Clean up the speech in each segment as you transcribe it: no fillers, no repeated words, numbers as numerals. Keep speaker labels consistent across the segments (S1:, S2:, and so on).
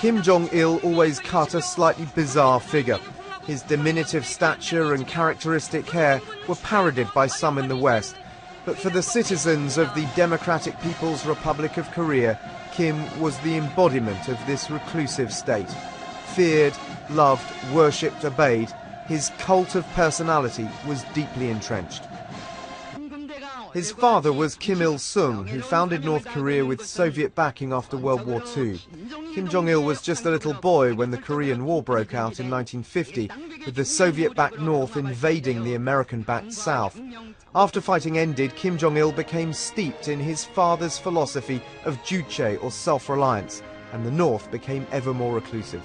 S1: Kim Jong-il always cut a slightly bizarre figure. His diminutive stature and characteristic hair were parodied by some in the West. But for the citizens of the Democratic People's Republic of Korea, Kim was the embodiment of this reclusive state. Feared, loved, worshipped, obeyed, his cult of personality was deeply entrenched. His father was Kim Il-sung, who founded North Korea with Soviet backing after World War II. Kim Jong-il was just a little boy when the Korean War broke out in 1950, with the Soviet-backed North invading the American-backed South. After fighting ended, Kim Jong-il became steeped in his father's philosophy of juche, or self-reliance, and the North became ever more reclusive.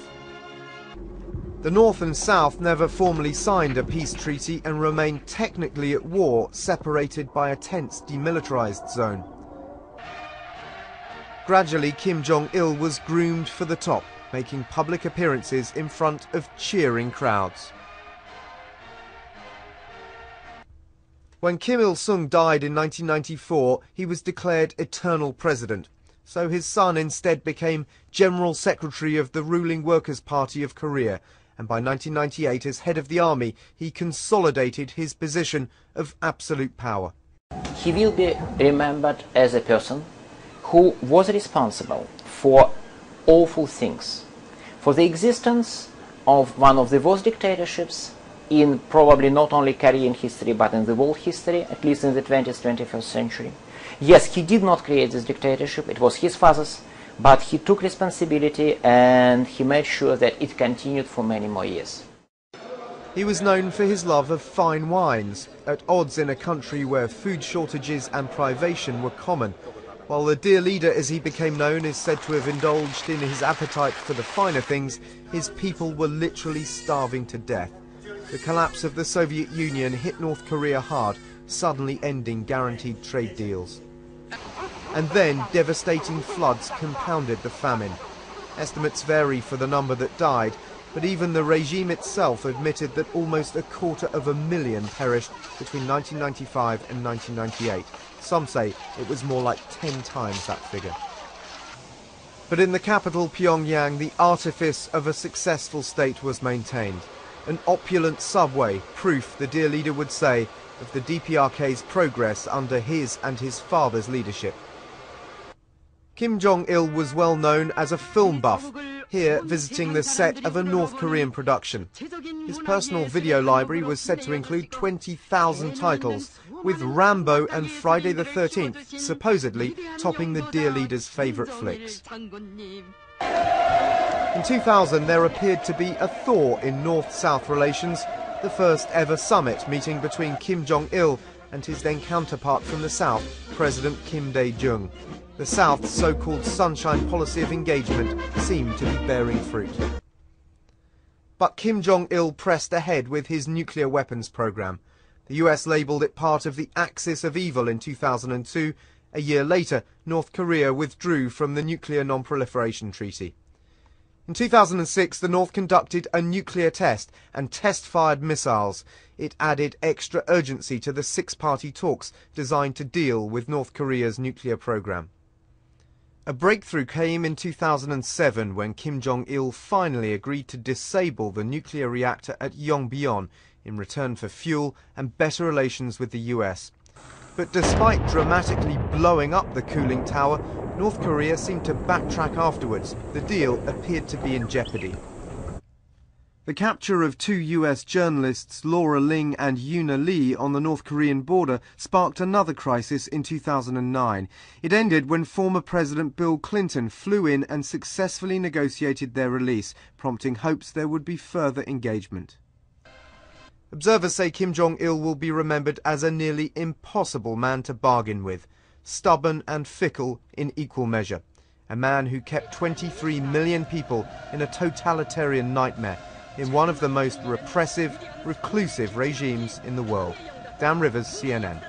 S1: The North and South never formally signed a peace treaty and remained technically at war, separated by a tense demilitarized zone. Gradually, Kim Jong-il was groomed for the top, making public appearances in front of cheering crowds. When Kim Il-sung died in 1994, he was declared eternal president. So his son instead became General Secretary of the ruling Workers' Party of Korea, and by 1998, as head of the army, he consolidated his position of absolute power.
S2: He will be remembered as a person who was responsible for awful things, for the existence of one of the worst dictatorships in probably not only Korean history but in the world history, at least in the 20th, 21st century. Yes, he did not create this dictatorship, it was his father's, but he took responsibility and he made sure that it continued for many more years.
S1: He was known for his love of fine wines, at odds in a country where food shortages and privation were common. While the dear leader, as he became known, is said to have indulged in his appetite for the finer things, his people were literally starving to death. The collapse of the Soviet Union hit North Korea hard, suddenly ending guaranteed trade deals. And then devastating floods compounded the famine. Estimates vary for the number that died, but even the regime itself admitted that almost 250,000 perished between 1995 and 1998. Some say it was more like 10 times that figure. But in the capital, Pyongyang, the artifice of a successful state was maintained. An opulent subway, proof, the dear leader would say, of the DPRK's progress under his and his father's leadership. Kim Jong-il was well known as a film buff, here visiting the set of a North Korean production. His personal video library was said to include 20,000 titles, with Rambo and Friday the 13th supposedly topping the dear leader's favourite flicks. In 2000 there appeared to be a thaw in North-South relations, the first ever summit meeting between Kim Jong-il and his then counterpart from the South, President Kim Dae-jung. The South's so-called sunshine policy of engagement seemed to be bearing fruit. But Kim Jong-il pressed ahead with his nuclear weapons program. The US labelled it part of the axis of evil in 2002. A year later, North Korea withdrew from the Nuclear Non-Proliferation Treaty. In 2006, the North conducted a nuclear test and test-fired missiles. It added extra urgency to the six-party talks designed to deal with North Korea's nuclear program. A breakthrough came in 2007 when Kim Jong-il finally agreed to disable the nuclear reactor at Yongbyon in return for fuel and better relations with the US. But despite dramatically blowing up the cooling tower, North Korea seemed to backtrack afterwards. The deal appeared to be in jeopardy. The capture of two US journalists, Laura Ling and Yoona Lee, on the North Korean border sparked another crisis in 2009. It ended when former President Bill Clinton flew in and successfully negotiated their release, prompting hopes there would be further engagement. Observers say Kim Jong-il will be remembered as a nearly impossible man to bargain with, stubborn and fickle in equal measure. A man who kept 23 million people in a totalitarian nightmare, in one of the most repressive, reclusive regimes in the world. Dan Rivers, CNN.